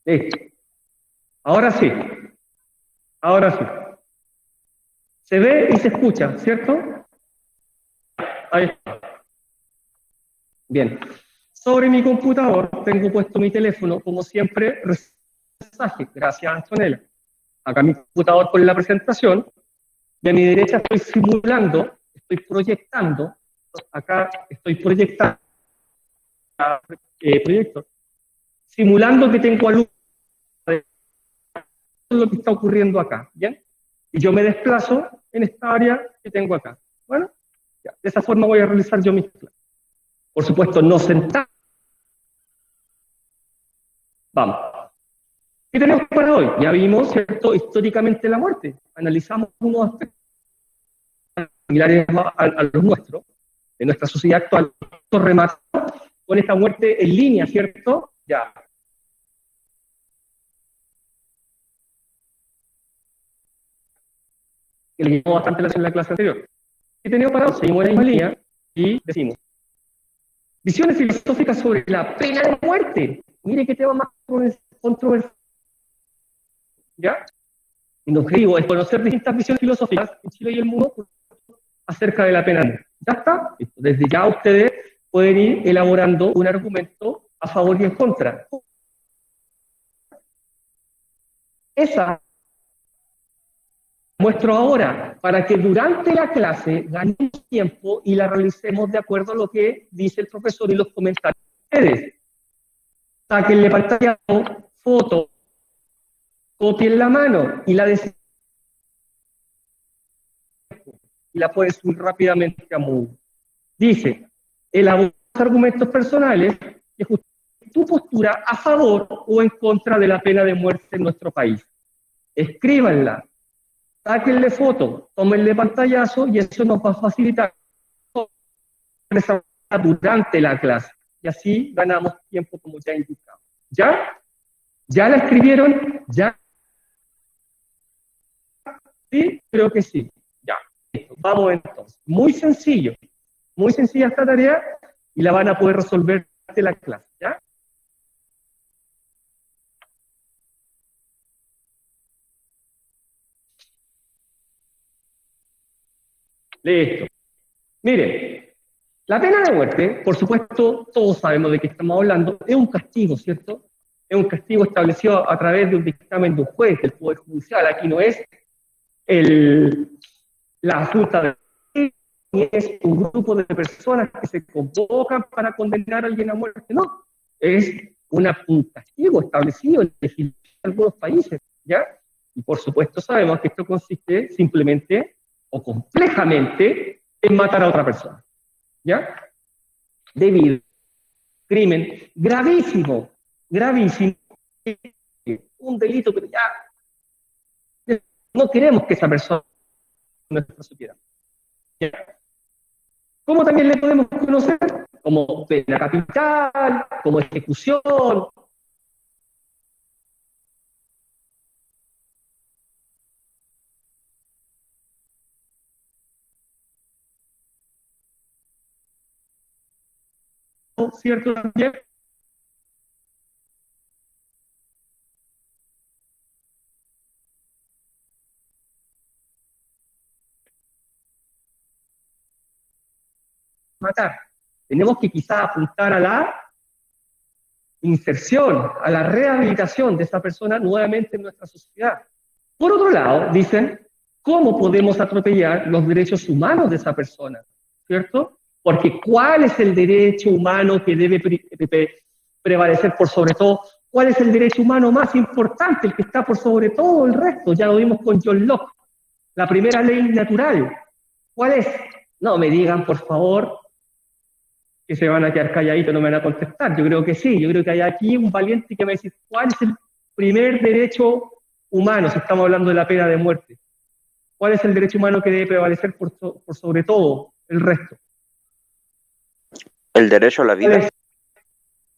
Listo. Ahora sí. Ahora sí. Se ve y se escucha, ¿cierto? Ahí está. Bien. Sobre mi computador tengo puesto mi teléfono, como siempre, mensaje. Gracias, Antonella. Acá mi computador con la presentación. Y a mi derecha estoy simulando, estoy proyectando. Acá estoy proyectando proyectos, simulando que tengo alumnos de lo que está ocurriendo acá, ¿bien? Y yo me desplazo en esta área que tengo acá. Bueno, ya, de esa forma voy a realizar yo mis clases. Por supuesto, no sentado. Vamos. ¿Qué tenemos para hoy? Ya vimos, ¿cierto?, históricamente la muerte. Analizamos unos aspectos similares a los nuestros, de nuestra sociedad actual. Rematamos con esta muerte en línea, ¿cierto? Ya. Que le llamó bastante en la clase anterior. ¿Qué tenemos para hoy? Seguimos en la misma línea y decimos: visiones filosóficas sobre la pena de muerte. Mire qué tema más controversial. ¿Ya? Mi objetivo es conocer distintas visiones filosóficas en Chile y el mundo acerca de la pena de muerte. ¿Ya está? Desde ya ustedes pueden ir elaborando un argumento a favor y en contra. Esa muestro ahora para que durante la clase ganemos tiempo y la realicemos de acuerdo a lo que dice el profesor y los comentarios de ustedes. Sáquenle pantalla, foto, copien la mano y la pueden subir rápidamente a Moodle. Dice: elabora argumentos personales que justifiquen tu postura a favor o en contra de la pena de muerte en nuestro país. Escríbanla, sáquenle foto, tómenle pantallazo y eso nos va a facilitar durante la clase. Y así ganamos tiempo, como ya indicado. ¿Ya? ¿Ya la escribieron? ¿Ya? ¿Sí? Creo que sí. Ya. Vamos entonces. Muy sencillo. Muy sencilla esta tarea y la van a poder resolver durante la clase. ¿Ya? Listo. Miren, la pena de muerte, por supuesto, todos sabemos de qué estamos hablando, es un castigo, ¿cierto? Es un castigo establecido a través de un dictamen de un juez, del Poder Judicial. Aquí no es la Junta de ni es un grupo de personas que se convocan para condenar a alguien a muerte, no. Es un castigo establecido en algunos países, ¿ya? Y por supuesto sabemos que esto consiste simplemente o complejamente en matar a otra persona, ¿ya? Debido a un crimen gravísimo, gravísimo, un delito que ya no queremos que esa persona nuestra sociedad. ¿Ya? ¿Cómo también le podemos conocer? Como pena capital, como ejecución. ¿Cierto también? Matar. Tenemos que quizás apuntar a la inserción, a la rehabilitación de esa persona nuevamente en nuestra sociedad. Por otro lado, dicen, ¿cómo podemos atropellar los derechos humanos de esa persona? ¿Cierto? Porque ¿cuál es el derecho humano que debe prevalecer por sobre todo? ¿Cuál es el derecho humano más importante, el que está por sobre todo el resto? Ya lo vimos con John Locke. La primera ley natural. ¿Cuál es? No me digan, por favor, que se van a quedar calladitos, no me van a contestar. Yo creo que sí, yo creo que hay aquí un valiente que me va a decir, ¿cuál es el primer derecho humano si estamos hablando de la pena de muerte? ¿Cuál es el derecho humano que debe prevalecer por sobre todo el resto? ¿El derecho a la vida?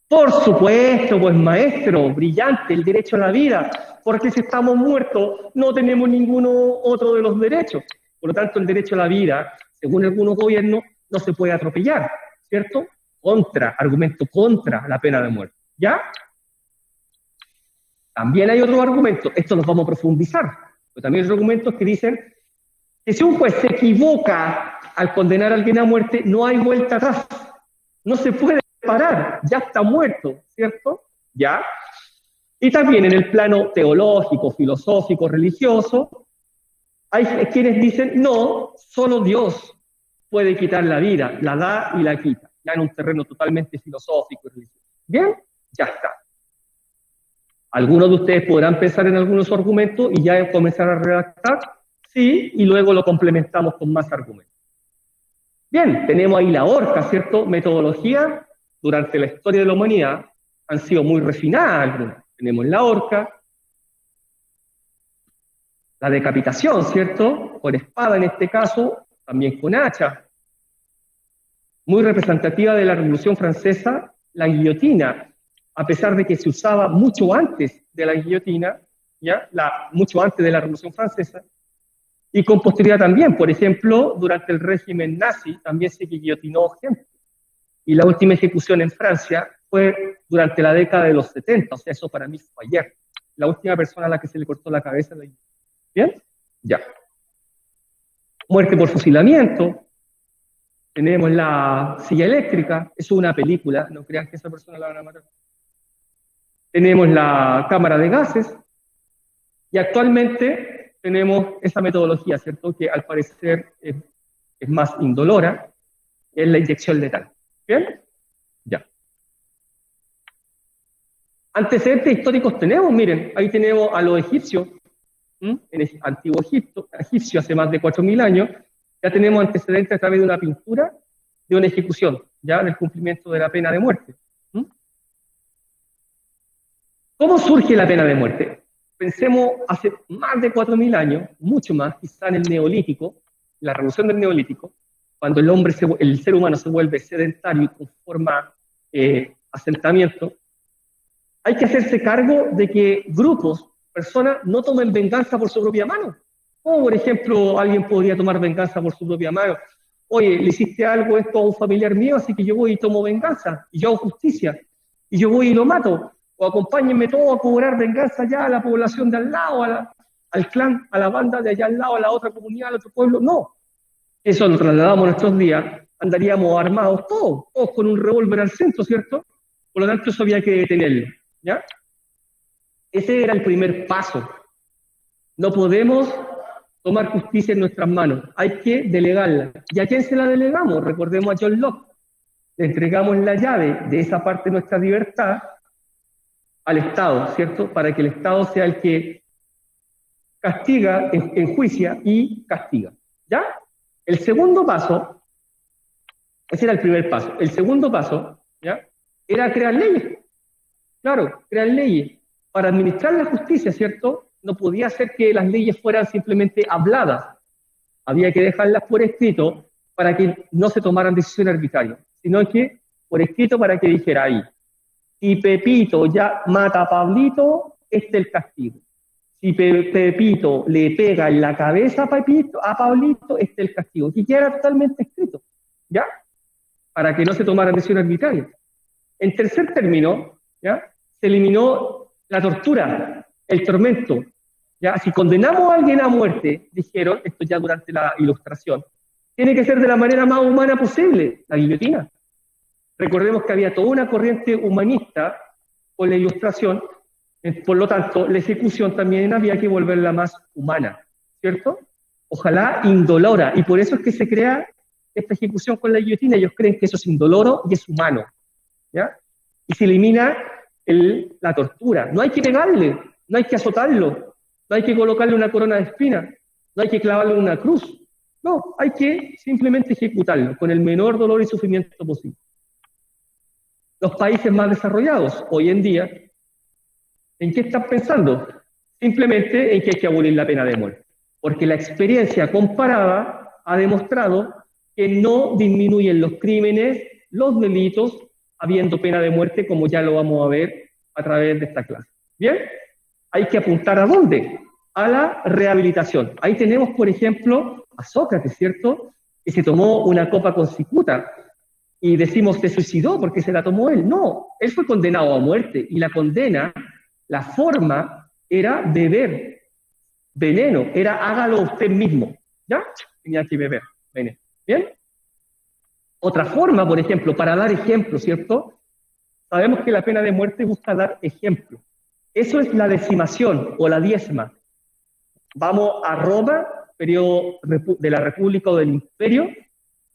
Por supuesto, pues maestro, brillante, el derecho a la vida, porque si estamos muertos no tenemos ninguno otro de los derechos. Por lo tanto, el derecho a la vida, según algunos gobiernos, no se puede atropellar, ¿cierto? Argumento contra la pena de muerte, ¿ya? También hay otros argumentos, esto los vamos a profundizar, pero también hay otros argumentos que dicen que si un juez se equivoca al condenar a alguien a muerte, no hay vuelta atrás, no se puede parar, ya está muerto, ¿cierto? Ya. Y también en el plano teológico, filosófico, religioso, hay quienes dicen, no, solo Dios puede quitar la vida, la da y la quita, ya en un terreno totalmente filosófico y religioso. ¿Bien? Ya está. Algunos de ustedes podrán pensar en algunos argumentos y ya comenzar a redactar, sí, y luego lo complementamos con más argumentos. Bien, tenemos ahí la horca, ¿cierto? Metodología durante la historia de la humanidad han sido muy refinadas algunas. Tenemos la horca, la decapitación, ¿cierto? Con espada en este caso, también con hacha. Muy representativa de la Revolución Francesa, la guillotina, a pesar de que se usaba mucho antes de la guillotina, ¿ya? Mucho antes de la Revolución Francesa, y con posterioridad también. Por ejemplo, durante el régimen nazi también se guillotinó gente. Y la última ejecución en Francia fue durante la década de los 70, o sea, eso para mí fue ayer. La última persona a la que se le cortó la cabeza. ¿Bien? Ya. Muerte por fusilamiento. Tenemos la silla eléctrica, eso es una película, no crean que esa persona la van a matar. Tenemos la cámara de gases, y actualmente tenemos esa metodología, ¿cierto? Que al parecer es más indolora, es la inyección letal. ¿Bien? Ya. Antecedentes históricos tenemos, miren, ahí tenemos a los egipcios, en el antiguo egipcio hace más de 4.000 años, ya tenemos antecedentes a través de una pintura de una ejecución, ya del cumplimiento de la pena de muerte. ¿Cómo surge la pena de muerte? Pensemos hace más de 4.000 años, mucho más, quizá en el Neolítico, la revolución del Neolítico, cuando el ser humano se vuelve sedentario y conforma asentamiento, hay que hacerse cargo de que grupos, personas, no tomen venganza por su propia mano. O, por ejemplo, alguien podría tomar venganza por su propia mano. Oye, le hiciste algo esto a un familiar mío, así que yo voy y tomo venganza, y yo hago justicia, y yo voy y lo mato. O acompáñenme todos a cobrar venganza ya a la población de al lado, al clan, a la banda de allá al lado, a la otra comunidad, al otro pueblo. No. Eso lo trasladamos a nuestros días, andaríamos armados todos con un revólver al centro, ¿cierto? Por lo tanto, eso había que detenerlo, ¿ya? Ese era el primer paso. No podemos tomar justicia en nuestras manos, hay que delegarla. ¿Y a quién se la delegamos? Recordemos a John Locke. Le entregamos la llave de esa parte de nuestra libertad al Estado, ¿cierto? Para que el Estado sea el que castiga, enjuicia y castiga, ¿ya? El segundo paso, ese era el primer paso. El segundo paso, ¿ya? Era crear leyes. Claro, crear leyes. Para administrar la justicia, ¿cierto? No podía ser que las leyes fueran simplemente habladas. Había que dejarlas por escrito para que no se tomaran decisiones arbitrarias, sino que por escrito para que dijera ahí, si Pepito ya mata a Pablito, este es el castigo. Si Pepito le pega en la cabeza a Pablito, este es el castigo. Que queda totalmente escrito, ¿ya? Para que no se tomaran decisiones arbitrarias. En tercer término, ¿ya? Se eliminó la tortura, el tormento. ¿Ya? Si condenamos a alguien a muerte, dijeron, esto ya durante la Ilustración, tiene que ser de la manera más humana posible, la guillotina. Recordemos que había toda una corriente humanista con la Ilustración, por lo tanto, la ejecución también había que volverla más humana, ¿cierto? Ojalá indolora, y por eso es que se crea esta ejecución con la guillotina. Ellos creen que eso es indoloro y es humano, ¿ya? Y se elimina la tortura. No hay que pegarle, no hay que azotarlo, no hay que colocarle una corona de espinas, no hay que clavarle una cruz. No, hay que simplemente ejecutarlo con el menor dolor y sufrimiento posible. Los países más desarrollados, hoy en día, ¿en qué están pensando? Simplemente en que hay que abolir la pena de muerte. Porque la experiencia comparada ha demostrado que no disminuyen los crímenes, los delitos, habiendo pena de muerte, como ya lo vamos a ver a través de esta clase. ¿Bien? Hay que apuntar ¿a dónde? A la rehabilitación. Ahí tenemos, por ejemplo, a Sócrates, ¿cierto? Que se tomó una copa con cicuta y decimos se suicidó porque se la tomó él. No, él fue condenado a muerte y la condena La forma era beber veneno, era hágalo usted mismo, ¿ya? Tenía que beber veneno, ¿bien? Otra forma, por ejemplo, para dar ejemplo, ¿cierto? Sabemos que la pena de muerte busca dar ejemplo. Eso es la decimación o la diezma. Vamos a Roma, periodo de la República o del Imperio.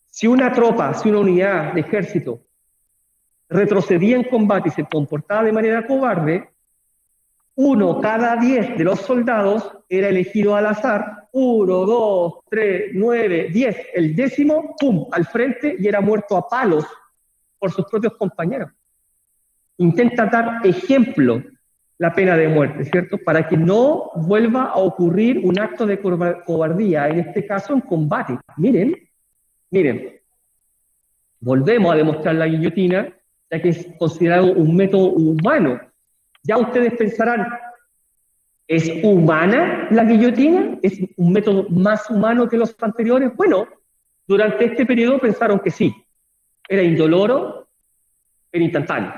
Si una tropa, si una unidad de ejército retrocedía en combate y se comportaba de manera cobarde, 1 cada 10 de los soldados era elegido al azar, 1, 2, 3, 9, 10, el 10º, ¡pum!, al frente y era muerto a palos por sus propios compañeros. Intenta dar ejemplo la pena de muerte, ¿cierto? Para que no vuelva a ocurrir un acto de cobardía, en este caso en combate. Miren, volvemos a demostrar la guillotina, ya que es considerado un método humano. Ya ustedes pensarán, ¿es humana la guillotina? ¿Es un método más humano que los anteriores? Bueno, durante este periodo pensaron que sí. Era indoloro, era instantáneo.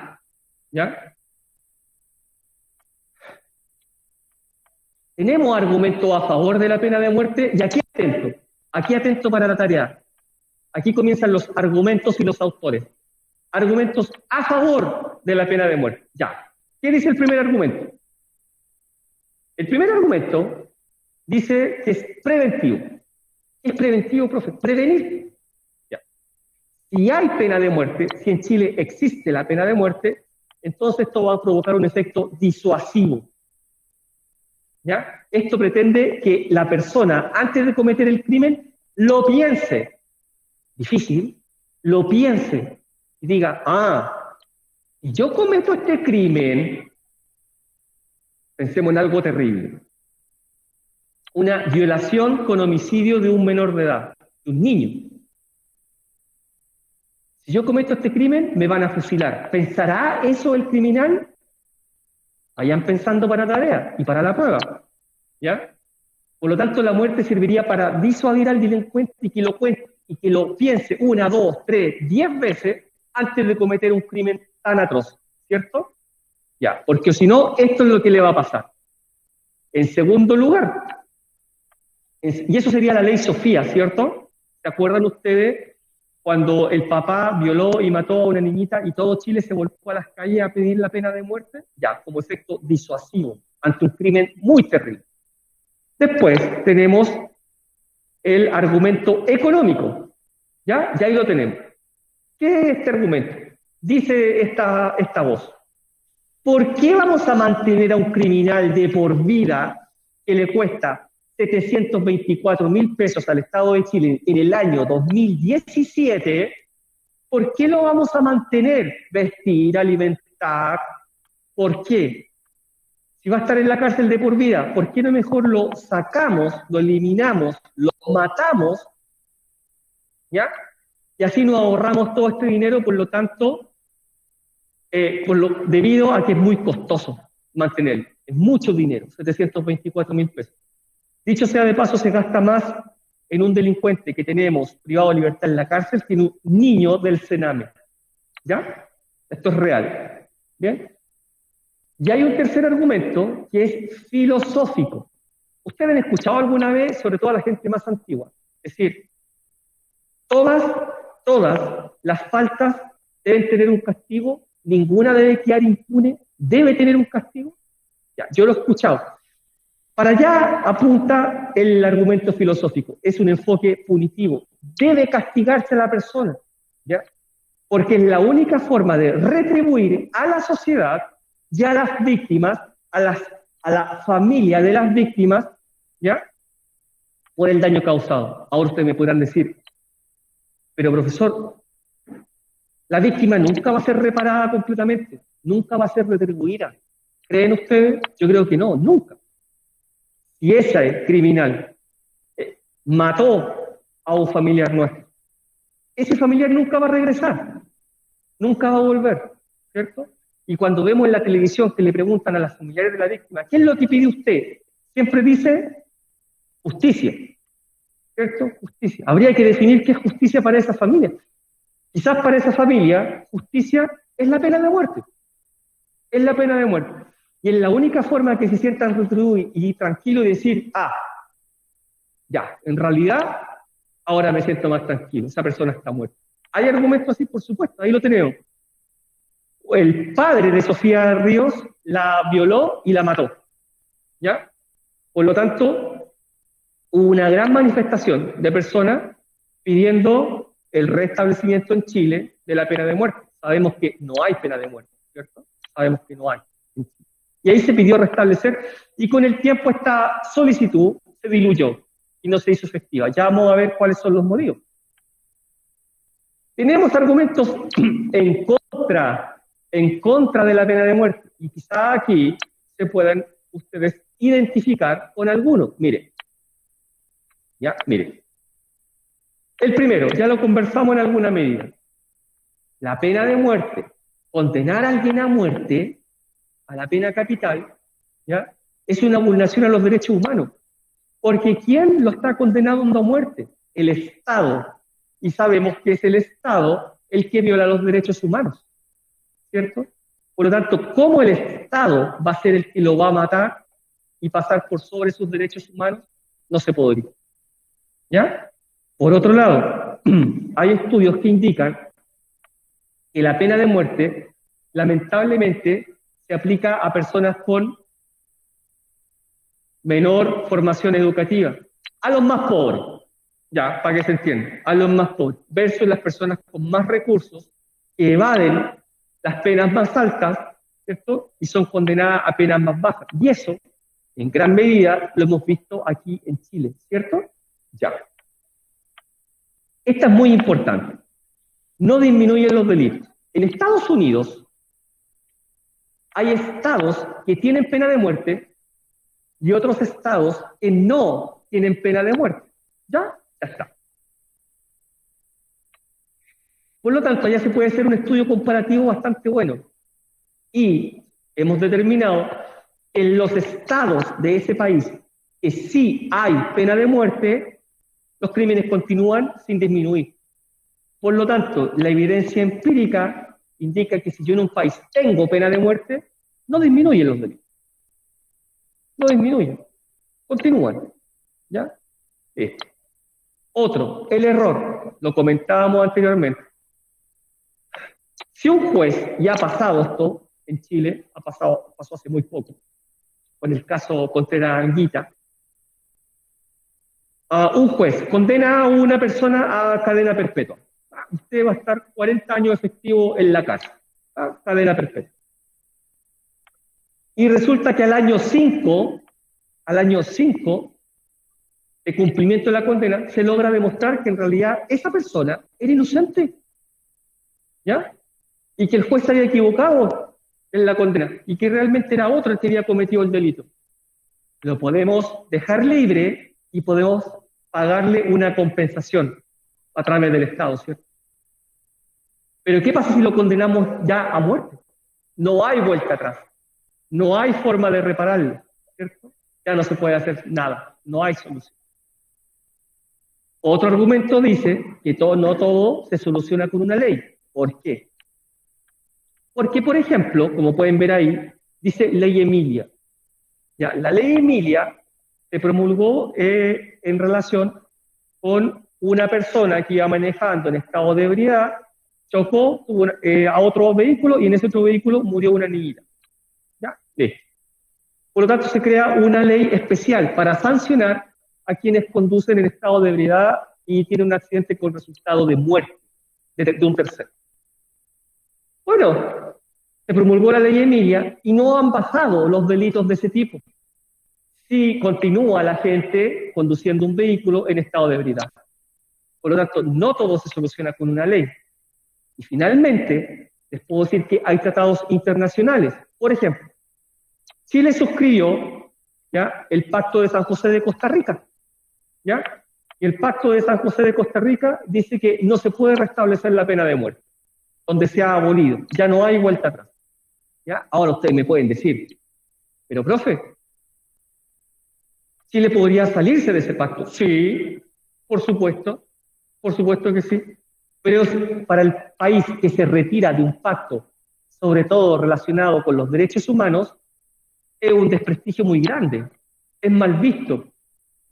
¿Ya? Tenemos argumentos a favor de la pena de muerte, y aquí atento para la tarea. Aquí comienzan los argumentos y los autores. Argumentos a favor de la pena de muerte. Ya. ¿Qué dice el primer argumento? El primer argumento dice que es preventivo. ¿Es preventivo, profe? Prevenir. Ya. Si hay pena de muerte, si en Chile existe la pena de muerte, entonces esto va a provocar un efecto disuasivo. ¿Ya? Esto pretende que la persona, antes de cometer el crimen, lo piense. Difícil, lo piense y diga, si yo cometo este crimen, pensemos en algo terrible. Una violación con homicidio de un menor de edad, de un niño. Si yo cometo este crimen, me van a fusilar. ¿Pensará eso el criminal? Vayan pensando para la tarea y para la prueba. ¿Ya? Por lo tanto, la muerte serviría para disuadir al delincuente y que lo cuente, y que lo piense 1, 2, 3, 10 veces antes de cometer un crimen tan atroz, ¿cierto? Ya, porque si no, esto es lo que le va a pasar. En segundo lugar, y eso sería la ley Sofía, ¿cierto? ¿Se acuerdan ustedes cuando el papá violó y mató a una niñita y todo Chile se volcó a las calles a pedir la pena de muerte? Ya, como efecto disuasivo ante un crimen muy terrible. Después tenemos el argumento económico. ¿Ya? Ya ahí lo tenemos. ¿Qué es este argumento? Dice esta voz. ¿Por qué vamos a mantener a un criminal de por vida que le cuesta 724.000 pesos al Estado de Chile en el año 2017? ¿Por qué lo vamos a mantener? Vestir, alimentar. ¿Por qué? Si va a estar en la cárcel de por vida, ¿por qué no mejor lo sacamos, lo eliminamos, lo matamos? ¿Ya? Y así nos ahorramos todo este dinero, por lo tanto, debido a que es muy costoso mantenerlo. Es mucho dinero, 724.000 pesos. Dicho sea de paso, se gasta más en un delincuente que tenemos privado de libertad en la cárcel que en un niño del Sename. ¿Ya? Esto es real. ¿Bien? Y hay un tercer argumento que es filosófico. ¿Ustedes han escuchado alguna vez, sobre todo a la gente más antigua? Es decir, todas las faltas deben tener un castigo, ninguna debe quedar impune, debe tener un castigo. Ya, yo lo he escuchado. Para allá apunta el argumento filosófico, es un enfoque punitivo, debe castigarse a la persona, ¿ya? Porque es la única forma de retribuir a la sociedad y a las víctimas, a la familia de las víctimas, ¿ya? Por el daño causado. Ahora ustedes me podrán decir, pero profesor, la víctima nunca va a ser reparada completamente, nunca va a ser retribuida. ¿Creen ustedes? Yo creo que no, nunca. Y ese criminal mató a un familiar nuestro, ese familiar nunca va a regresar, nunca va a volver, ¿cierto? Y cuando vemos en la televisión que le preguntan a las familiares de la víctima, ¿qué es lo que pide usted? Siempre dice justicia, ¿cierto? Justicia. Habría que definir qué es justicia para esa familia. Quizás para esa familia, justicia es la pena de muerte. Es la pena de muerte. Y es la única forma que se sientan retribuidos y tranquilos y decir, ya, en realidad, ahora me siento más tranquilo, esa persona está muerta. ¿Hay argumentos así? Por supuesto, ahí lo tenemos. El padre de Sofía Ríos la violó y la mató, ¿ya? Por lo tanto, hubo una gran manifestación de personas pidiendo el restablecimiento en Chile de la pena de muerte. Sabemos que no hay pena de muerte, ¿cierto? Sabemos que no hay. Y ahí se pidió restablecer, y con el tiempo esta solicitud se diluyó y no se hizo efectiva. Ya vamos a ver cuáles son los motivos. Tenemos argumentos en contra de la pena de muerte, y quizá aquí se puedan ustedes identificar con algunos. Mire, el primero, ya lo conversamos en alguna medida. La pena de muerte, condenar a alguien a muerte, a la pena capital, ¿ya? Es una vulneración a los derechos humanos. Porque ¿quién lo está condenando a muerte? El Estado. Y sabemos que es el Estado el que viola los derechos humanos, ¿cierto? Por lo tanto, ¿cómo el Estado va a ser el que lo va a matar y pasar por sobre sus derechos humanos? No se podría. ¿Ya? Por otro lado, hay estudios que indican que la pena de muerte, lamentablemente, se aplica a personas con menor formación educativa, a los más pobres, ya, para que se entienda, a los más pobres, versus las personas con más recursos que evaden las penas más altas, ¿cierto? Y son condenadas a penas más bajas. Y eso, en gran medida, lo hemos visto aquí en Chile, ¿cierto? Ya. Esta es muy importante. No disminuyen los delitos. En Estados Unidos hay estados que tienen pena de muerte y otros estados que no tienen pena de muerte. ¿Ya? Ya está. Por lo tanto, ya se puede hacer un estudio comparativo bastante bueno. Y hemos determinado que en los estados de ese país que sí hay pena de muerte, los crímenes continúan sin disminuir. Por lo tanto, la evidencia empírica indica que si yo en un país tengo pena de muerte, no disminuyen los delitos. No disminuyen. Continúan. ¿Ya? Otro, el error. Lo comentábamos anteriormente. Si un juez, ya ha pasado esto en Chile, pasó hace muy poco, con el caso Contreras Anguita, un juez condena a una persona a cadena perpetua. Usted va a estar 40 años efectivo en la cárcel. Cadena perpetua. Y resulta que al año 5 de cumplimiento de la condena, se logra demostrar que en realidad esa persona era inocente. ¿Ya? Y que el juez se había equivocado en la condena, y que realmente era otro el que había cometido el delito. Lo podemos dejar libre y podemos pagarle una compensación a través del Estado, ¿cierto? Pero ¿qué pasa si lo condenamos ya a muerte? No hay vuelta atrás. No hay forma de repararlo, ¿cierto? Ya no se puede hacer nada. No hay solución. Otro argumento dice que no todo se soluciona con una ley. ¿Por qué? Porque, por ejemplo, como pueden ver ahí, dice Ley Emilia. Ya, la Ley Emilia se promulgó en relación con una persona que iba manejando en estado de ebriedad, chocó a otro vehículo y en ese otro vehículo murió una niñita. ¿Ya? Por lo tanto, se crea una ley especial para sancionar a quienes conducen en estado de ebriedad y tienen un accidente con resultado de muerte de un tercero. Bueno, se promulgó la Ley Emilia y no han bajado los delitos de ese tipo. Sí continúa la gente conduciendo un vehículo en estado de ebriedad. Por lo tanto, no todo se soluciona con una ley. Y finalmente, les puedo decir que hay tratados internacionales. Por ejemplo, Chile suscribió, ¿ya?, el Pacto de San José de Costa Rica. ¿Ya? Y el Pacto de San José de Costa Rica dice que no se puede restablecer la pena de muerte, donde se ha abolido. Ya no hay vuelta atrás. ¿Ya? Ahora ustedes me pueden decir, pero profe, ¿Chile podría salirse de ese pacto? Sí, por supuesto que sí. Pero para el país que se retira de un pacto, sobre todo relacionado con los derechos humanos, es un desprestigio muy grande, es mal visto,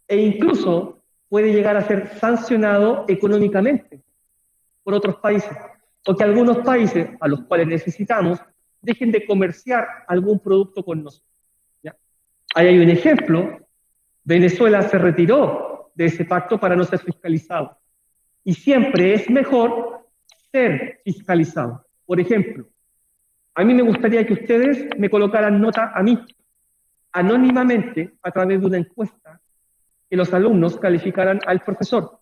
e incluso puede llegar a ser sancionado económicamente por otros países, o que algunos países a los cuales necesitamos dejen de comerciar algún producto con nosotros. ¿Ya? Ahí hay un ejemplo. Venezuela se retiró de ese pacto para no ser fiscalizado. Y siempre es mejor ser fiscalizado. Por ejemplo, a mí me gustaría que ustedes me colocaran nota a mí, anónimamente, a través de una encuesta, que los alumnos calificaran al profesor.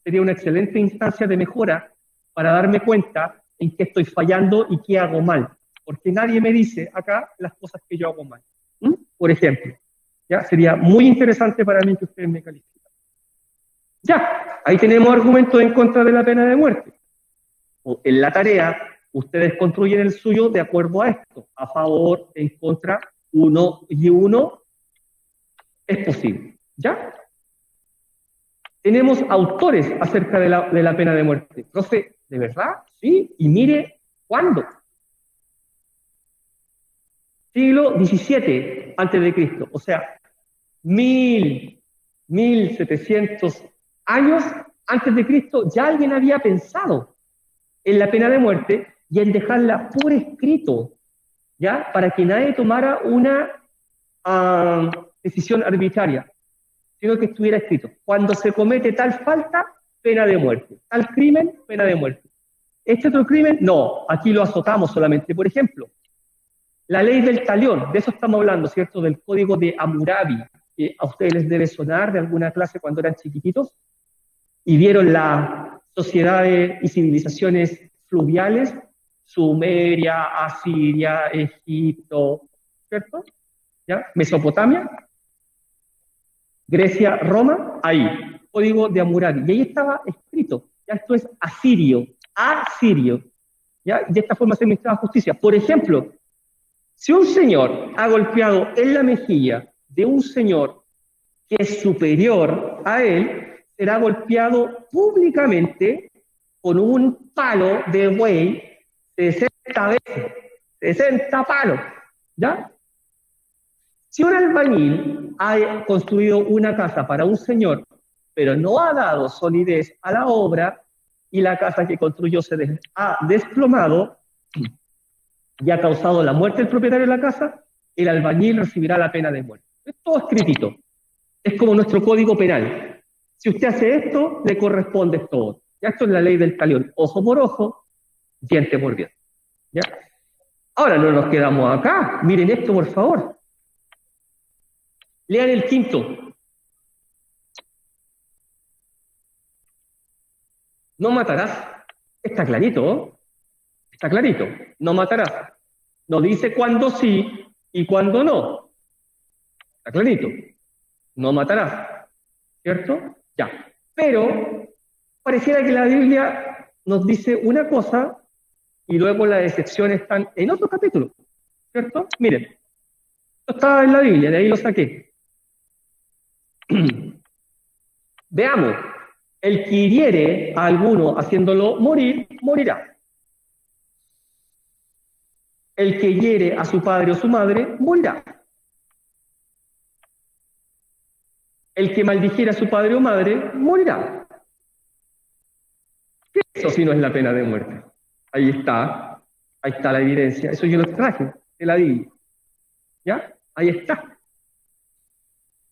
Sería una excelente instancia de mejora para darme cuenta en qué estoy fallando y qué hago mal. Porque nadie me dice acá las cosas que yo hago mal. Por ejemplo, ¿ya? Sería muy interesante para mí que ustedes me calificaran. Ya, ahí tenemos argumentos en contra de la pena de muerte. O en la tarea, ustedes construyen el suyo de acuerdo a esto. A favor, en contra, uno y uno es posible. ¿Ya? Tenemos autores acerca de la pena de muerte. Profe, ¿de verdad? Sí, y mire, ¿cuándo? Siglo XVII antes de Cristo, o sea, 1700 años antes de Cristo, ya alguien había pensado en la pena de muerte y en dejarla por escrito, ¿ya? Para que nadie tomara una decisión arbitraria, sino que estuviera escrito. Cuando se comete tal falta, pena de muerte. Tal crimen, pena de muerte. Este otro crimen, no, aquí lo azotamos solamente. Por ejemplo, la ley del talión, de eso estamos hablando, ¿cierto? Del código de Hammurabi, que a ustedes les debe sonar de alguna clase cuando eran chiquititos, y vieron las sociedades y civilizaciones fluviales, Sumeria, Asiria, Egipto, ¿cierto? ¿Ya? Mesopotamia, Grecia, Roma, ahí, código de Hammurabi, y ahí estaba escrito, ya esto es asirio, ¿ya? Y de esta forma se administraba justicia. Por ejemplo, si un señor ha golpeado en la mejilla de un señor que es superior a él, será golpeado públicamente con un palo de buey 60 veces, 60 palos, ¿ya? Si un albañil ha construido una casa para un señor, pero no ha dado solidez a la obra, y la casa que construyó se ha desplomado y ha causado la muerte del propietario de la casa, el albañil recibirá la pena de muerte. Es todo escritito. Es como nuestro código penal. Si usted hace esto, le corresponde todo. Ya esto es la ley del talión. Ojo por ojo, diente por diente. ¿Ya? Ahora no nos quedamos acá. Miren esto, por favor. Lean el quinto. No matarás. Está clarito, ¿no? Está clarito. No matarás. No dice cuándo sí y cuándo no. Está clarito. No matarás. ¿Cierto? Ya. Pero pareciera que la Biblia nos dice una cosa y luego las excepciones están en otro capítulo. ¿Cierto? Miren. Esto estaba en la Biblia, de ahí lo saqué. Veamos. El que hiriere a alguno haciéndolo morir, morirá. El que hiere a su padre o su madre, morirá. El que maldijera a su padre o madre, morirá. ¿Qué es eso si no es la pena de muerte? Ahí está la evidencia. Eso yo lo traje de la Biblia. ¿Ya? Ahí está.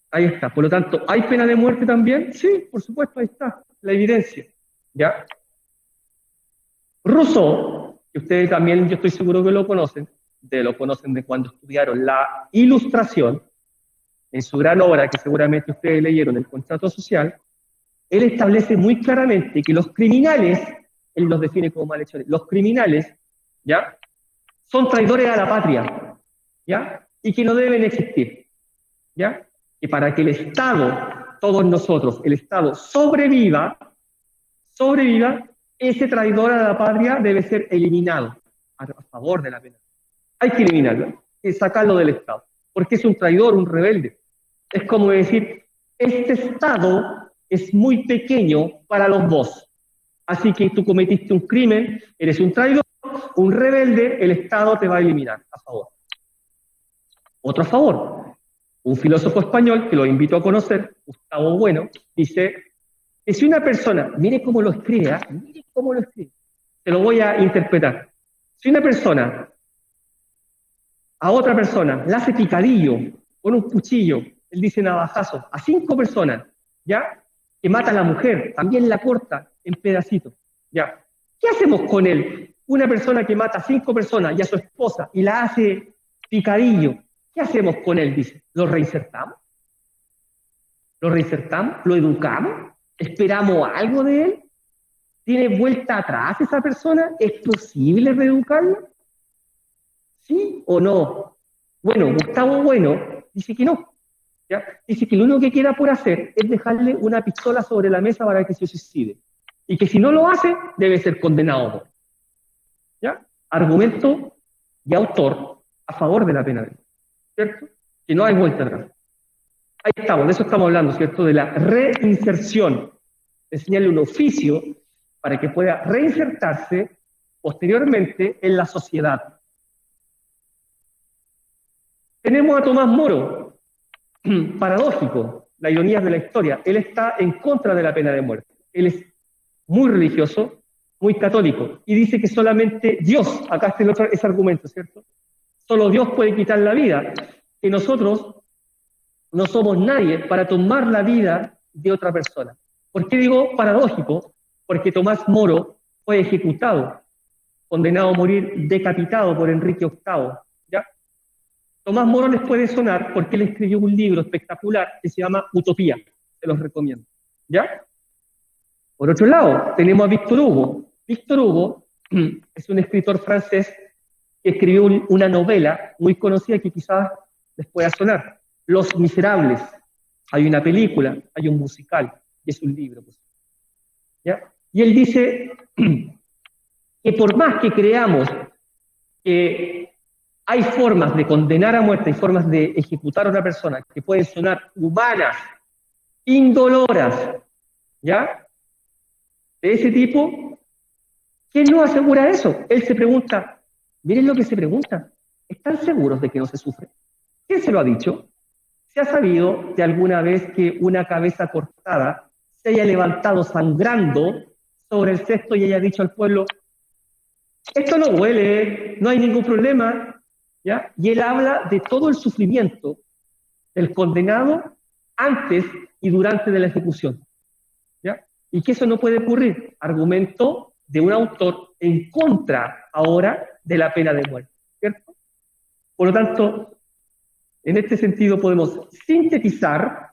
Ahí está. Por lo tanto, ¿hay pena de muerte también? Sí, por supuesto, ahí está la evidencia. ¿Ya? Rousseau, que ustedes también, yo estoy seguro que lo conocen de cuando estudiaron la Ilustración, en su gran obra que seguramente ustedes leyeron, El contrato social, él establece muy claramente que los criminales, él los define como malhechores, los criminales, ¿ya? Son traidores a la patria, ¿ya? Y que no deben existir, ¿ya? Que para que el Estado, todos nosotros, el Estado sobreviva, ese traidor a la patria debe ser eliminado a favor de la pena. Hay que eliminarlo, hay que sacarlo del Estado, porque es un traidor, un rebelde. Es como decir, este Estado es muy pequeño para los dos, así que tú cometiste un crimen, eres un traidor, un rebelde, el Estado te va a eliminar a favor. Otro a favor. Un filósofo español, que lo invito a conocer, Gustavo Bueno, dice que si una persona, mire cómo lo escribe, mire cómo lo escribe, te lo voy a interpretar. Si una persona a otra persona le hace picadillo con un cuchillo, él dice navajazo, a 5 personas, ¿ya? Que mata a la mujer, también la corta en pedacitos, ¿ya? ¿Qué hacemos con él? Una persona que mata a 5 personas y a su esposa y la hace picadillo, ¿qué hacemos con él? Dice, ¿lo reinsertamos? ¿Lo reinsertamos? ¿Lo educamos? ¿Esperamos algo de él? ¿Tiene vuelta atrás esa persona? ¿Es posible reeducarla? ¿Sí o no? Bueno, Gustavo Bueno dice que no. ¿Ya? Dice que lo único que queda por hacer es dejarle una pistola sobre la mesa para que se suicide. Y que si no lo hace, debe ser condenado. ¿Ya? Argumento y autor a favor de la pena de muerte. ¿Cierto? Que no hay vuelta atrás. Ahí estamos, de eso estamos hablando, ¿cierto? De la reinserción. Enseñarle un oficio para que pueda reinsertarse posteriormente en la sociedad. Tenemos a Tomás Moro, paradójico, la ironía de la historia. Él está en contra de la pena de muerte. Él es muy religioso, muy católico, y dice que solamente Dios, acá está el otro, ese argumento, ¿cierto? Solo Dios puede quitar la vida, que nosotros no somos nadie para tomar la vida de otra persona. ¿Por qué digo paradójico? Porque Tomás Moro fue ejecutado, condenado a morir decapitado por Enrique VIII, ¿ya? Tomás Moro les puede sonar porque él escribió un libro espectacular que se llama Utopía, se los recomiendo, ¿ya? Por otro lado, tenemos a Víctor Hugo. Víctor Hugo es un escritor francés que escribió una novela muy conocida que quizás les pueda sonar, Los Miserables. Hay una película, hay un musical, y es un libro. Pues. ¿Ya? Y él dice que por más que creamos que hay formas de condenar a muerte, hay formas de ejecutar a una persona que pueden sonar humanas, indoloras, ¿ya? De ese tipo, ¿quién no asegura eso? Él se pregunta, miren lo que se pregunta, ¿están seguros de que no se sufre? ¿Quién se lo ha dicho? ¿Se ha sabido de alguna vez que una cabeza cortada se haya levantado sangrando sobre el cesto y haya dicho al pueblo, esto no duele, no hay ningún problema? ¿Ya? Y él habla de todo el sufrimiento del condenado antes y durante de la ejecución. ¿Ya? Y que eso no puede ocurrir. Argumento de un autor en contra ahora de la pena de muerte. ¿Cierto? Por lo tanto, en este sentido podemos sintetizar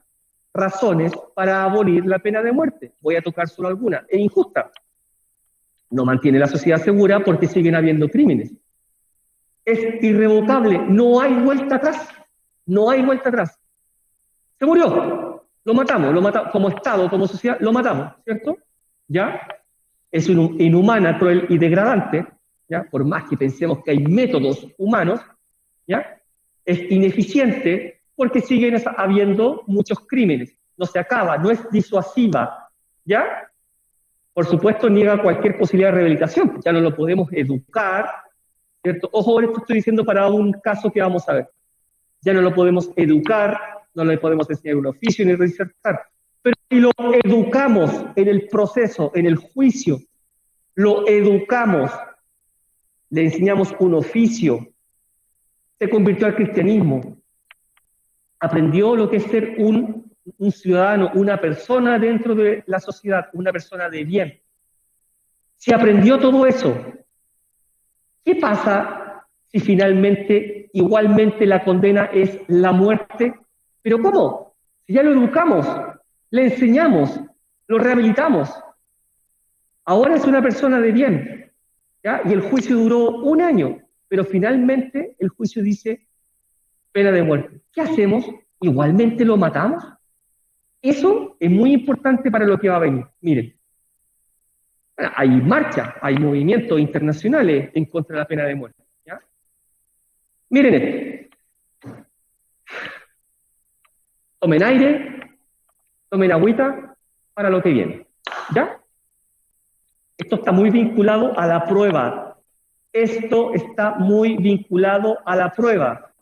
razones para abolir la pena de muerte. Voy a tocar solo algunas. Es injusta. No mantiene la sociedad segura porque siguen habiendo crímenes. Es irrevocable. No hay vuelta atrás. No hay vuelta atrás. Se murió. Lo matamos, como Estado, como sociedad, lo matamos, ¿cierto? ¿Ya? Es inhumana, cruel y degradante, ¿ya? Por más que pensemos que hay métodos humanos, ¿ya? Es ineficiente porque siguen habiendo muchos crímenes. No se acaba, no es disuasiva, ¿ya? Por supuesto, niega cualquier posibilidad de rehabilitación, ya no lo podemos educar, ¿cierto? Ojo, esto estoy diciendo para un caso que vamos a ver. Ya no lo podemos educar, no le podemos enseñar un oficio ni reinsertar. Pero si lo educamos en el proceso, en el juicio, lo educamos, le enseñamos un oficio, se convirtió al cristianismo, aprendió lo que es ser un ciudadano, una persona dentro de la sociedad, una persona de bien. Si aprendió todo eso, ¿qué pasa si finalmente, igualmente la condena es la muerte? ¿Pero cómo? Si ya lo educamos, le enseñamos, lo rehabilitamos. Ahora es una persona de bien, ¿ya? Y el juicio duró 1 año, pero finalmente el juicio dice pena de muerte. ¿Qué hacemos? ¿Igualmente lo matamos? Eso es muy importante para lo que va a venir. Miren, hay marchas, hay movimientos internacionales en contra de la pena de muerte. ¿Ya? Miren esto. Tomen aire, tomen agüita para lo que viene. ¿Ya? Esto está muy vinculado a la prueba. Esto está muy vinculado a la prueba.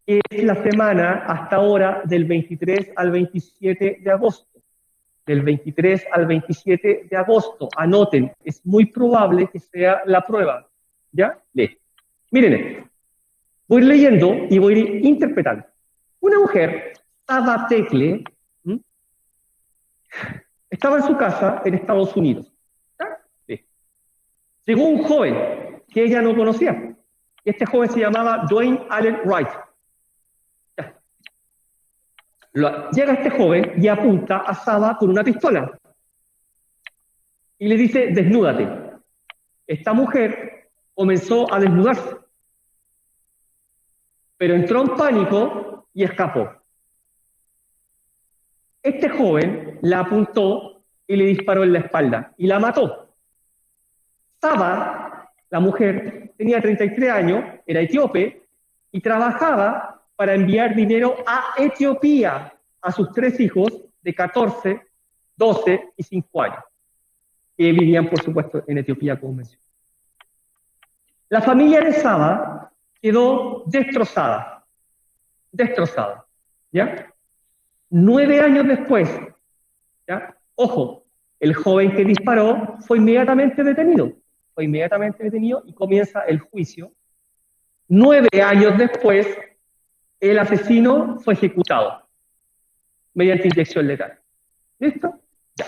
que es la semana hasta ahora del 23 al 27 de agosto. Del 23 al 27 de agosto. Anoten, es muy probable que sea la prueba. ¿Ya? Miren esto. Voy leyendo y voy interpretando. Una mujer, Saba Tecle, estaba en su casa en Estados Unidos. ¿Ya? Llegó un joven que ella no conocía. Este joven se llamaba Dwayne Allen Wright. Llega este joven y apunta a Saba con una pistola. Y le dice, desnúdate. Esta mujer comenzó a desnudarse. Pero entró en pánico y escapó. Este joven la apuntó y le disparó en la espalda y la mató. Saba, la mujer, tenía 33 años, era etíope y trabajaba para enviar dinero a Etiopía a sus 3 hijos de 14, 12 y 5 años, que vivían, por supuesto, en Etiopía, como mencioné. La familia de Saba quedó destrozada, ¿ya? 9 años después, ¿ya? Ojo, el joven que disparó fue inmediatamente detenido y comienza el juicio. 9 años después, el asesino fue ejecutado mediante inyección letal. ¿Listo? Ya.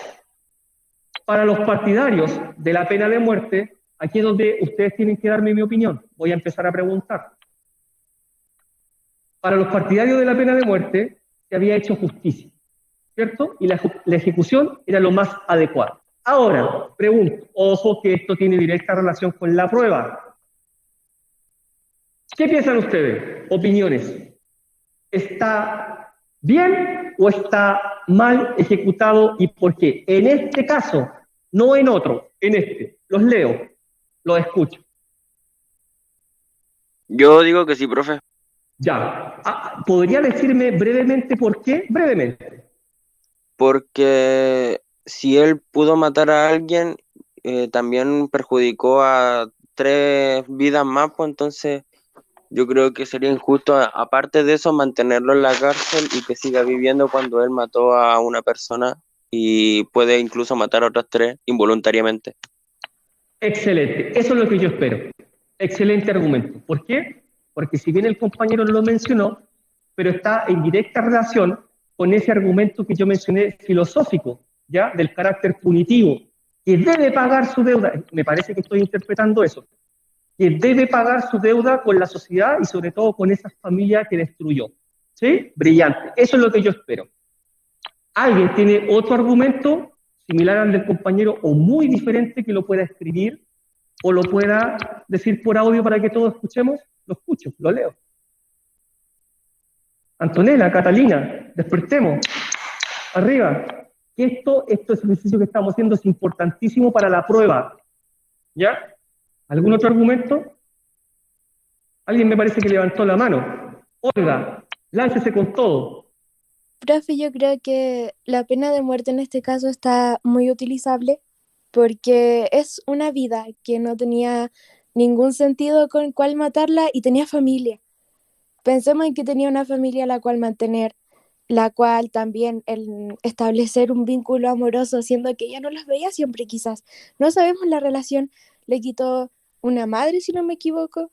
Para los partidarios de la pena de muerte, aquí es donde ustedes tienen que darme mi opinión. Voy a empezar a preguntar. Para los partidarios de la pena de muerte, se había hecho justicia, ¿cierto? Y la ejecución era lo más adecuado. Ahora, pregunto, ojo que esto tiene directa relación con la prueba. ¿Qué piensan ustedes? Opiniones. ¿Está bien o está mal ejecutado y por qué? En este caso, no en otro, en este. Los leo, los escucho. Yo digo que sí, profe. Ya. ¿Podría decirme brevemente por qué? Brevemente. Porque si él pudo matar a alguien, también perjudicó a 3 vidas más, pues entonces yo creo que sería injusto, aparte de eso, mantenerlo en la cárcel y que siga viviendo cuando él mató a una persona y puede incluso matar a otras 3 involuntariamente. Excelente, eso es lo que yo espero. Excelente argumento. ¿Por qué? Porque si bien el compañero no lo mencionó, pero está en directa relación con ese argumento que yo mencioné filosófico, ¿ya? Del carácter punitivo, que debe pagar su deuda. Me parece que estoy interpretando eso. Que debe pagar su deuda con la sociedad y sobre todo con esa familia que destruyó. ¿Sí? Brillante. Eso es lo que yo espero. ¿Alguien tiene otro argumento similar al del compañero o muy diferente que lo pueda escribir o lo pueda decir por audio para que todos escuchemos? Lo escucho, lo leo. Antonella, Catalina, despertemos. Arriba. Este ejercicio que estamos haciendo es importantísimo para la prueba. ¿Ya? ¿Algún otro argumento? Alguien me parece que levantó la mano. Olga, láncese con todo. Profe, yo creo que la pena de muerte en este caso está muy utilizable porque es una vida que no tenía ningún sentido con cuál matarla y tenía familia. Pensemos en que tenía una familia a la cual mantener, la cual también el establecer un vínculo amoroso, siendo que ella no los veía siempre quizás. No sabemos la relación, le quitó una madre, si no me equivoco,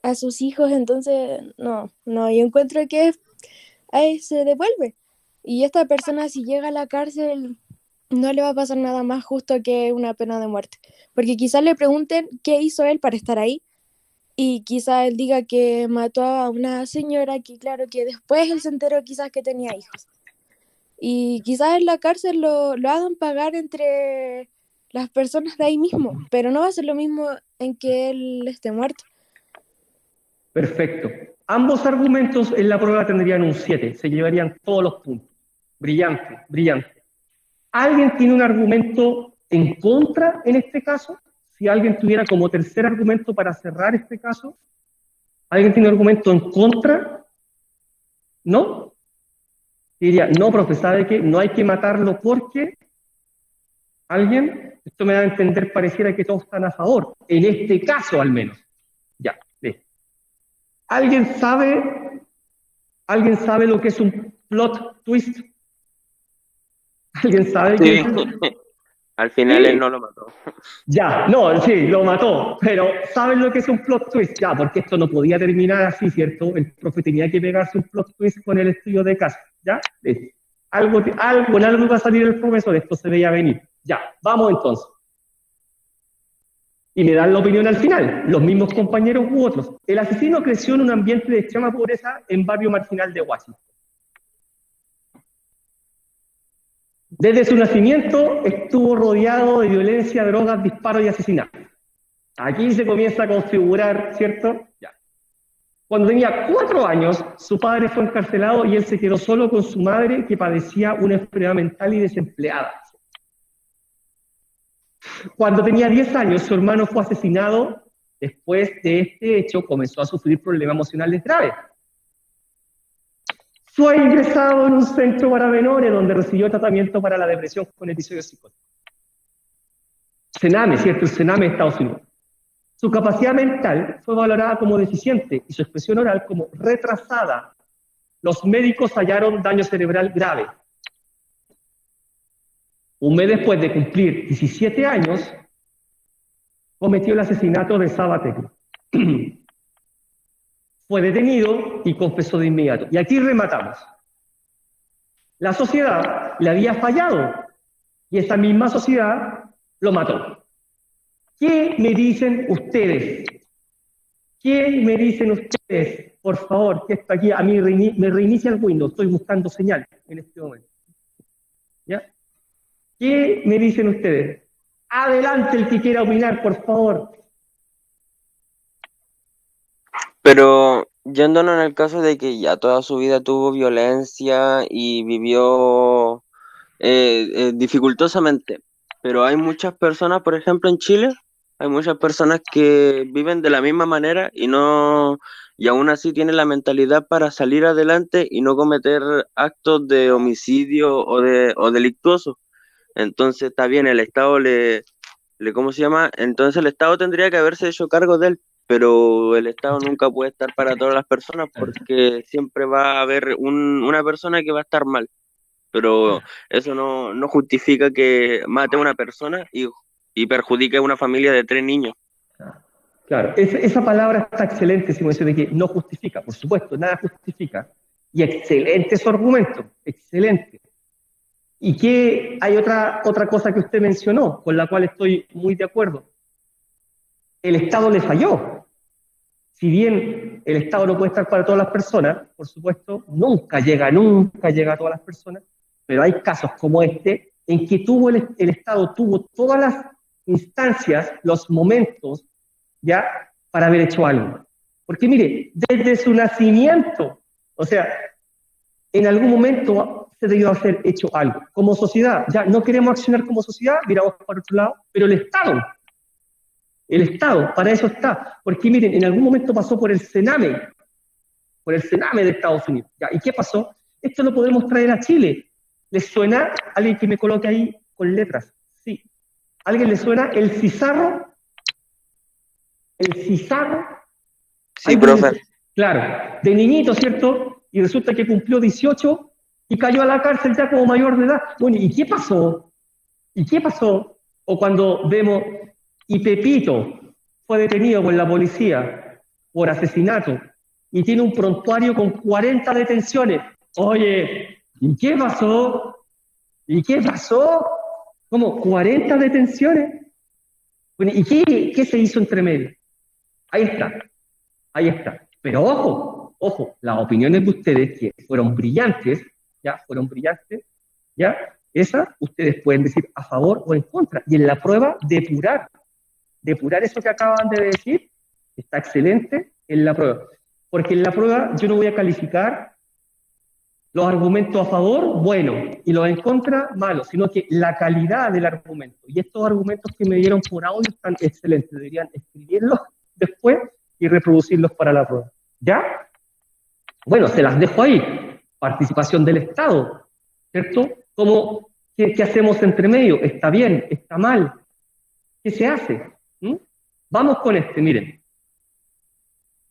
a sus hijos, entonces no, yo encuentro que se devuelve. Y esta persona si llega a la cárcel no le va a pasar nada más justo que una pena de muerte. Porque quizás le pregunten qué hizo él para estar ahí y quizás él diga que mató a una señora que claro que después él se enteró quizás que tenía hijos. Y quizás en la cárcel lo hagan pagar entre las personas de ahí mismo, pero no va a ser lo mismo en que él esté muerto. Perfecto. Ambos argumentos en la prueba tendrían un 7, se llevarían todos los puntos. Brillante, brillante. ¿Alguien tiene un argumento en contra en este caso? Si alguien tuviera como tercer argumento para cerrar este caso, ¿alguien tiene un argumento en contra? ¿No? Diría, no, profe, ¿sabe qué? No hay que matarlo porque... ¿Alguien? Esto me da a entender, pareciera que todos están a favor, en este caso al menos. Ya, ¿Alguien sabe ¿Alguien sabe lo que es un plot twist? ¿Alguien sabe qué Sí, es eso? al final él Sí, no lo mató. ya, no, sí, lo mató, pero ¿saben lo que es un plot twist? Ya, porque esto no podía terminar así, ¿cierto? El profe tenía que pegarse un plot twist con el estudio de caso, ¿ya? Con algo iba a salir el profesor, esto se veía venir. Ya, vamos entonces. Y me dan la opinión al final, los mismos compañeros u otros. El asesino creció en un ambiente de extrema pobreza en barrio marginal de Washington. Desde su nacimiento estuvo rodeado de violencia, drogas, disparos y asesinatos. Aquí se comienza a configurar, ¿cierto? Ya. Cuando tenía 4 años, su padre fue encarcelado y él se quedó solo con su madre, que padecía una enfermedad mental y desempleada. Cuando tenía 10 años, su hermano fue asesinado. Después de este hecho, comenzó a sufrir problemas emocionales graves. Fue ingresado en un centro para menores, donde recibió tratamiento para la depresión con episodios psicóticos. Sename, ¿cierto? El Sename de Estados Unidos. Su capacidad mental fue valorada como deficiente y su expresión oral como retrasada. Los médicos hallaron daño cerebral grave. Un mes después de cumplir 17 años, cometió el asesinato de Sabatek. Fue detenido y confesó de inmediato. Y aquí rematamos. La sociedad le había fallado y esa misma sociedad lo mató. ¿Qué me dicen ustedes? ¿Qué me dicen ustedes? Por favor, que esto aquí a mí me reinicia el Windows, estoy buscando señal en este momento. ¿Ya? ¿Qué me dicen ustedes? Adelante el que quiera opinar, por favor. Pero yéndonos en el caso de que ya toda su vida tuvo violencia y vivió dificultosamente, pero hay muchas personas, por ejemplo en Chile, hay muchas personas que viven de la misma manera y aún así tienen la mentalidad para salir adelante y no cometer actos de homicidio o delictuosos. Entonces está bien, el Estado ¿cómo se llama? Entonces el Estado tendría que haberse hecho cargo de él, pero el Estado nunca puede estar para todas las personas porque siempre va a haber una persona que va a estar mal, pero eso no justifica que mate a una persona y perjudique a una familia de 3 niños. Claro, esa palabra está excelente, si me dice de que no justifica, por supuesto, nada justifica. Y excelente su argumento, excelente. Y que hay otra cosa que usted mencionó, con la cual estoy muy de acuerdo. El Estado le falló. Si bien el Estado no puede estar para todas las personas, por supuesto, nunca llega a todas las personas, pero hay casos como este en que el Estado tuvo todas las instancias, los momentos, ya, para haber hecho algo. Porque mire, desde su nacimiento, o sea, en algún momento se debió haber hecho algo. Como sociedad, ya no queremos accionar como sociedad, miramos para otro lado, pero el Estado, para eso está. Porque miren, en algún momento pasó por el Sename de Estados Unidos. ¿Ya? ¿Y qué pasó? Esto lo podemos traer a Chile. ¿Les suena? ¿Alguien que me coloque ahí con letras? Sí. ¿Alguien le suena el Cizarro? El Cizarro. Sí, profe. Claro, de niñito, ¿cierto? Y resulta que cumplió 18 y cayó a la cárcel ya como mayor de edad. Bueno, ¿y qué pasó? ¿Y qué pasó? O cuando vemos, y Pepito fue detenido por la policía por asesinato y tiene un prontuario con 40 detenciones. Oye, ¿y qué pasó? ¿Y qué pasó? ¿Cómo? ¿40 detenciones? Bueno, ¿y qué se hizo entre medio? Ahí está, ahí está. Pero ojo, las opiniones de ustedes que fueron brillantes, ya, esa ustedes pueden decir a favor o en contra. Y en la prueba, depurar eso que acaban de decir, está excelente en la prueba. Porque en la prueba yo no voy a calificar los argumentos a favor, bueno, y los en contra, malos, sino que la calidad del argumento. Y estos argumentos que me dieron por audio están excelentes, deberían escribirlos después y reproducirlos para la prueba. ¿Ya? Bueno, se las dejo ahí. Participación del Estado, ¿cierto? ¿Qué hacemos entre medio? ¿Está bien? ¿Está mal? ¿Qué se hace? Vamos con miren.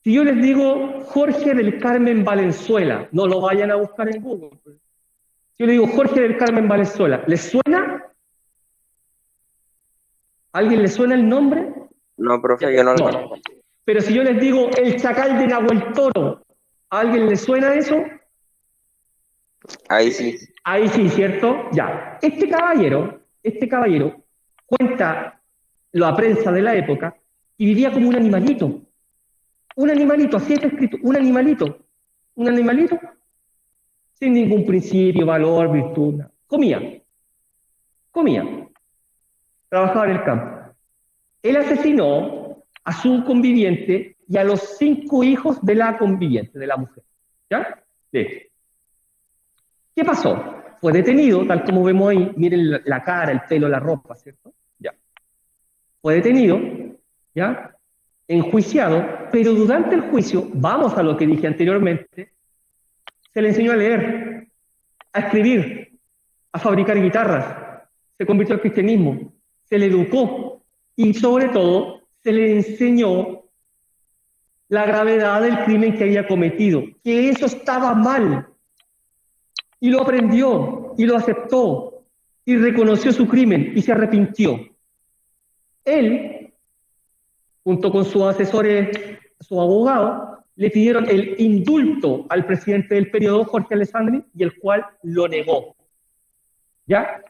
Si yo les digo Jorge del Carmen Valenzuela, no lo vayan a buscar en Google. Si yo les digo Jorge del Carmen Valenzuela, ¿les suena? ¿A alguien le suena el nombre? No, profe, yo no lo... No. Pero si yo les digo el Chacal de Nahuel Toro, ¿a alguien le suena eso? Ahí sí. Ahí sí, ¿cierto? Ya. Este caballero cuenta la prensa de la época y vivía como un animalito. Un animalito, así está escrito, un animalito. Un animalito sin ningún principio, valor, virtud. Nada. Comía. Trabajaba en el campo. Él asesinó a su conviviente y a los 5 hijos de la conviviente, de la mujer. ¿Ya? ¿Qué pasó? Fue detenido, tal como vemos ahí, miren la cara, el pelo, la ropa, ¿cierto? Ya. Fue detenido, ¿ya? Enjuiciado, pero durante el juicio, vamos a lo que dije anteriormente, se le enseñó a leer, a escribir, a fabricar guitarras, se convirtió al cristianismo, se le educó y sobre todo se le enseñó la gravedad del crimen que había cometido, que eso estaba mal. Y lo aprendió, y lo aceptó, y reconoció su crimen, y se arrepintió. Él, junto con sus asesores, su abogado, le pidieron el indulto al presidente del periodo, Jorge Alessandri, y el cual lo negó. ¿Ya?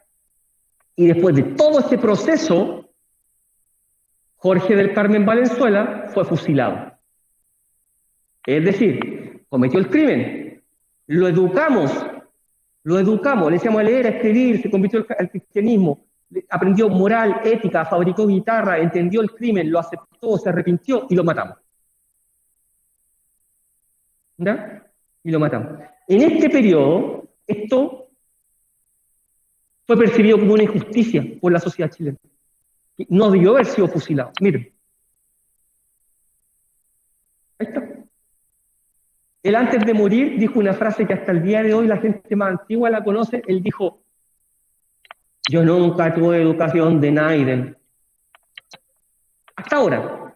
Y después de todo este proceso, Jorge del Carmen Valenzuela fue fusilado. Es decir, cometió el crimen, lo educamos, le enseñamos a leer, a escribir, se convirtió al cristianismo, aprendió moral, ética, fabricó guitarra, entendió el crimen, lo aceptó, se arrepintió y lo matamos. ¿Ya? Y lo matamos. En este periodo, esto fue percibido como una injusticia por la sociedad chilena. No debió haber sido fusilado. Miren. Ahí está. Él antes de morir dijo una frase que hasta el día de hoy la gente más antigua la conoce. Él dijo, yo nunca tuve educación de nadie. Hasta ahora.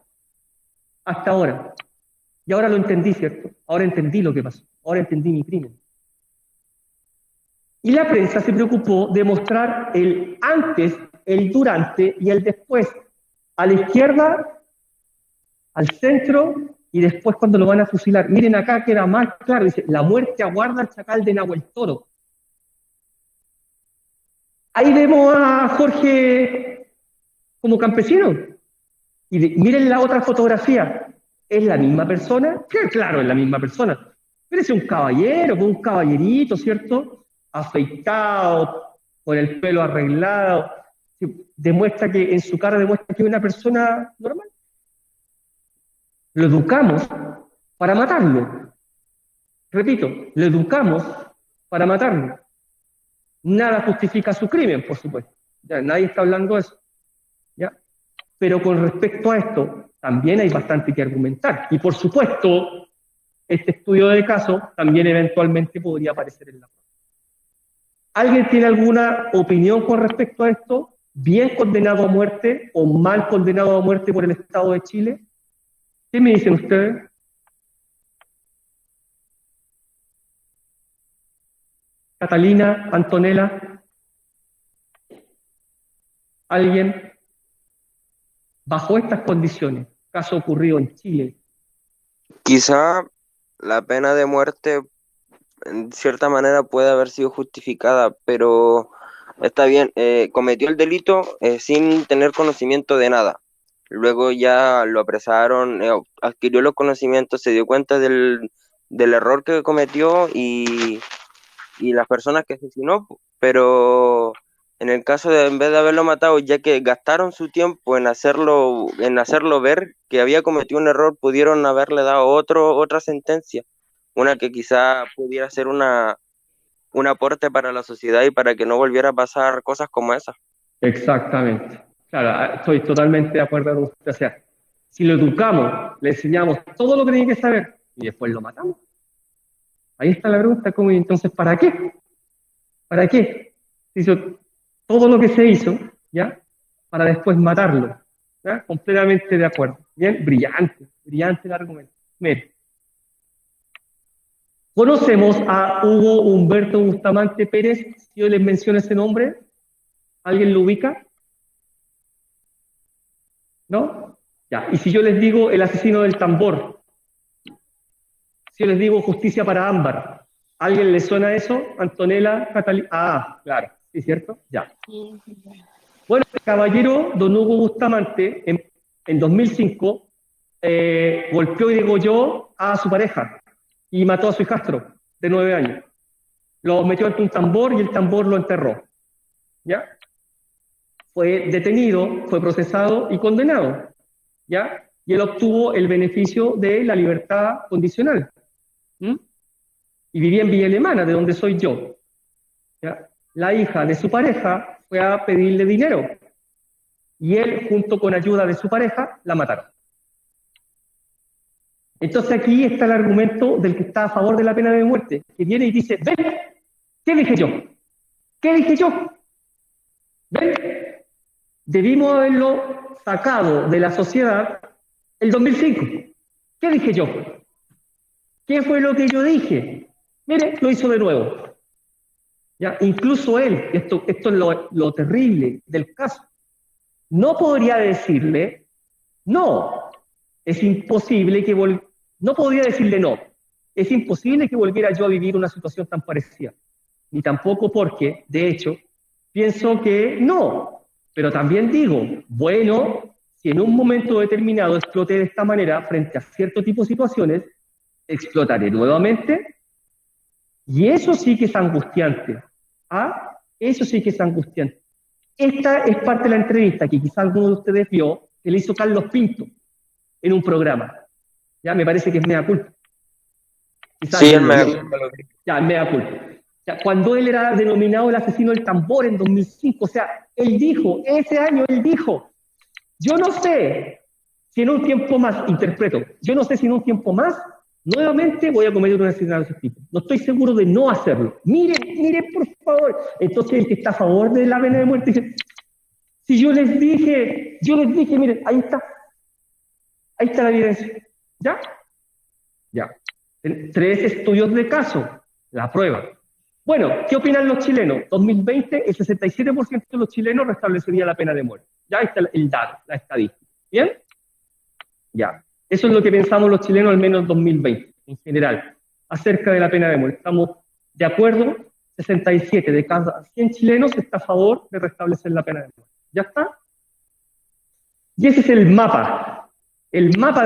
Y ahora lo entendí, ¿cierto? Ahora entendí lo que pasó. Ahora entendí mi crimen. Y la prensa se preocupó de mostrar el antes, el durante y el después. A la izquierda, al centro y después cuando lo van a fusilar. Miren acá queda más claro, dice, la muerte aguarda al Chacal de Nahuel Toro. Ahí vemos a Jorge como campesino. Y miren la otra fotografía. ¿Es la misma persona? Claro, es la misma persona. Pero es un caballero, un caballerito, ¿cierto? Afeitado, con el pelo arreglado. Demuestra que en su cara demuestra que es una persona normal. Lo educamos para matarlo. Repito, lo educamos para matarlo. Nada justifica su crimen, por supuesto. Ya, nadie está hablando de eso. ¿Ya? Pero con respecto a esto, también hay bastante que argumentar. Y por supuesto, este estudio de caso también eventualmente podría aparecer en la prueba. ¿Alguien tiene alguna opinión con respecto a esto? ¿Bien condenado a muerte o mal condenado a muerte por el Estado de Chile? ¿Qué me dicen ustedes? Catalina, Antonella, ¿alguien? Bajo estas condiciones, caso ocurrido en Chile. Quizá la pena de muerte en cierta manera puede haber sido justificada, pero está bien, cometió el delito sin tener conocimiento de nada. Luego ya lo apresaron, adquirió los conocimientos, se dio cuenta del error que cometió y las personas que asesinó, pero en el caso de, en vez de haberlo matado, ya que gastaron su tiempo en hacerlo ver que había cometido un error, pudieron haberle dado otra sentencia, una que quizá pudiera ser un aporte para la sociedad y para que no volviera a pasar cosas como esas. Exactamente. Claro, estoy totalmente de acuerdo con usted. O sea, si lo educamos, le enseñamos todo lo que tiene que saber y después lo matamos. Ahí está la pregunta, ¿cómo? Entonces, ¿para qué? ¿Para qué? Se hizo todo lo que se hizo, ¿ya? Para después matarlo. ¿Ya? Completamente de acuerdo. Bien, brillante el argumento. Mire, ¿conocemos a Hugo Humberto Bustamante Pérez? Si yo les menciono ese nombre, ¿alguien lo ubica? ¿No? Ya. Y si yo les digo el asesino del tambor, si yo les digo justicia para Ámbar, ¿alguien le suena eso? Antonella Catalina. Ah, claro, ¿sí, cierto? Ya. Bueno, el caballero don Hugo Bustamante, en 2005, golpeó y degolló a su pareja y mató a su hijastro de 9 años. Lo metió ante un tambor y el tambor lo enterró. ¿Ya? Fue detenido, fue procesado y condenado. ¿Ya? Y él obtuvo el beneficio de la libertad condicional. ¿Mm? Y vivía en Villa Alemana, de donde soy yo. ¿Ya? La hija de su pareja fue a pedirle dinero. Y él, junto con ayuda de su pareja, la mataron. Entonces aquí está el argumento del que está a favor de la pena de muerte, que viene y dice, ven, ¿qué dije yo? ¿Qué dije yo? ¿Ven? Debimos haberlo sacado de la sociedad el 2005. ¿Qué dije yo? ¿Qué fue lo que yo dije? Mire, lo hizo de nuevo. ¿Ya? Incluso él, esto es lo terrible del caso, no podría decirle, no, es imposible que no podría decirle no, es imposible que volviera yo a vivir una situación tan parecida, ni tampoco porque, de hecho, pienso que no, pero también digo, bueno, si en un momento determinado exploté de esta manera frente a cierto tipo de situaciones, explotaré nuevamente, y eso sí que es angustiante. ¿Ah? Eso sí que es angustiante. Esta es parte de la entrevista que quizá alguno de ustedes vio, que le hizo Carlos Pinto en un programa. Ya me parece que es mea culpa. Quizás Sí, el mea culpa. Ya, mea culpa. Ya, cuando él era denominado el asesino del tambor en 2005, o sea, él dijo, ese año él dijo, yo no sé si en un tiempo más, interpreto, yo no sé si en un tiempo más, nuevamente voy a cometer un asesinato de ese tipo. No estoy seguro de no hacerlo. Miren, por favor. Entonces el que está a favor de la pena de muerte dice, si yo les dije, miren, ahí está la evidencia. ¿Ya? Ya. 3 estudios de caso, la prueba. Bueno, ¿qué opinan los chilenos? 2020, el 67% de los chilenos restablecería la pena de muerte. Ya está el dato, la estadística. ¿Bien? Ya. Eso es lo que pensamos los chilenos, al menos en 2020, en general, acerca de la pena de muerte. Estamos de acuerdo, 67 de cada 100 chilenos está a favor de restablecer la pena de muerte. ¿Ya está? Y ese es el mapa de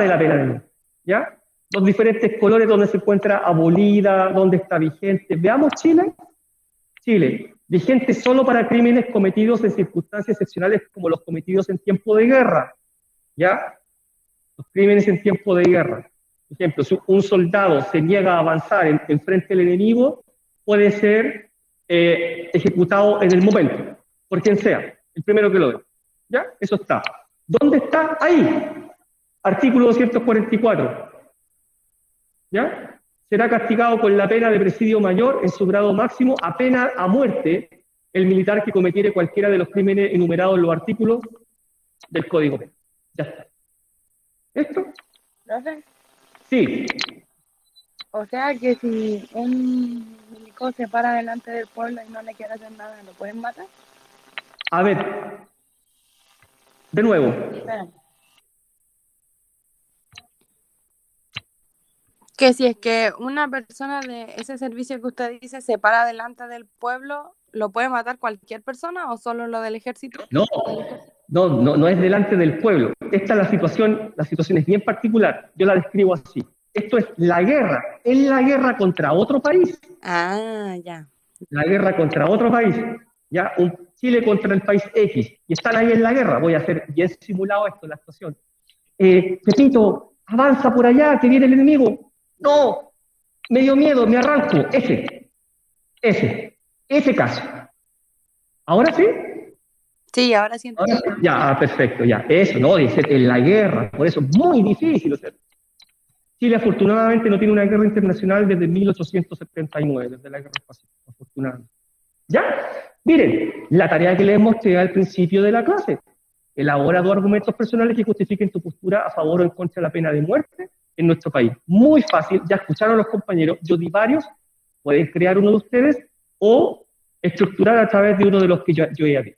la pena de muerte. ¿Ya? Los diferentes colores donde se encuentra abolida, donde está vigente. Veamos Chile. Chile, vigente solo para crímenes cometidos en circunstancias excepcionales como los cometidos en tiempo de guerra. ¿Ya? Los crímenes en tiempo de guerra. Por ejemplo, si un soldado se niega a avanzar en frente del enemigo, puede ser ejecutado en el momento, por quien sea, el primero que lo ve. ¿Ya? Eso está. ¿Dónde está? Ahí. Artículo 244. ¿Ya? Será castigado con la pena de presidio mayor en su grado máximo a pena a muerte el militar que cometiere cualquiera de los crímenes enumerados en los artículos del Código Penal. Ya está. ¿Esto? ¿Profe? Sí. O sea que si un milico se para delante del pueblo y no le quiere hacer nada, ¿lo pueden matar? A ver. De nuevo. Espera. Que si es que una persona de ese servicio que usted dice se para delante del pueblo, ¿lo puede matar cualquier persona o solo lo del ejército? No es delante del pueblo. Esta es la situación es bien particular. Yo la describo así. Esto es la guerra. Es la guerra contra otro país. Ah, ya. La guerra contra otro país. Ya, un Chile contra el país X. Y están ahí en la guerra. Voy a hacer bien simulado esto, la situación. Pepito, avanza por allá, que viene el enemigo. No, me dio miedo, me arranco. Ese caso. ¿Ahora sí? Sí, ahora sí entiendo. Ya, perfecto, ya. Eso, no, dice en la guerra, por eso es muy difícil. O sea, Chile afortunadamente no tiene una guerra internacional desde 1879, desde la guerra pacífica, afortunadamente. ¿Ya? Miren, la tarea que les mostré al principio de la clase. Elabora 2 argumentos personales que justifiquen tu postura a favor o en contra de la pena de muerte en nuestro país. Muy fácil, ya escucharon los compañeros, yo di varios, pueden crear uno de ustedes o estructurar a través de uno de los que yo ya vi.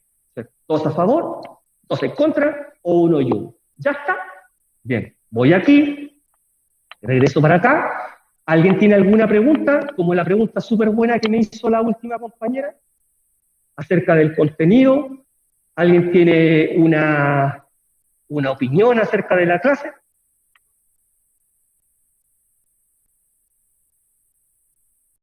Dos a favor, dos en contra, o uno y uno. ¿Ya está? Bien, voy aquí, regreso para acá. ¿Alguien tiene alguna pregunta? Como la pregunta súper buena que me hizo la última compañera, acerca del contenido. ¿Alguien tiene una opinión acerca de la clase?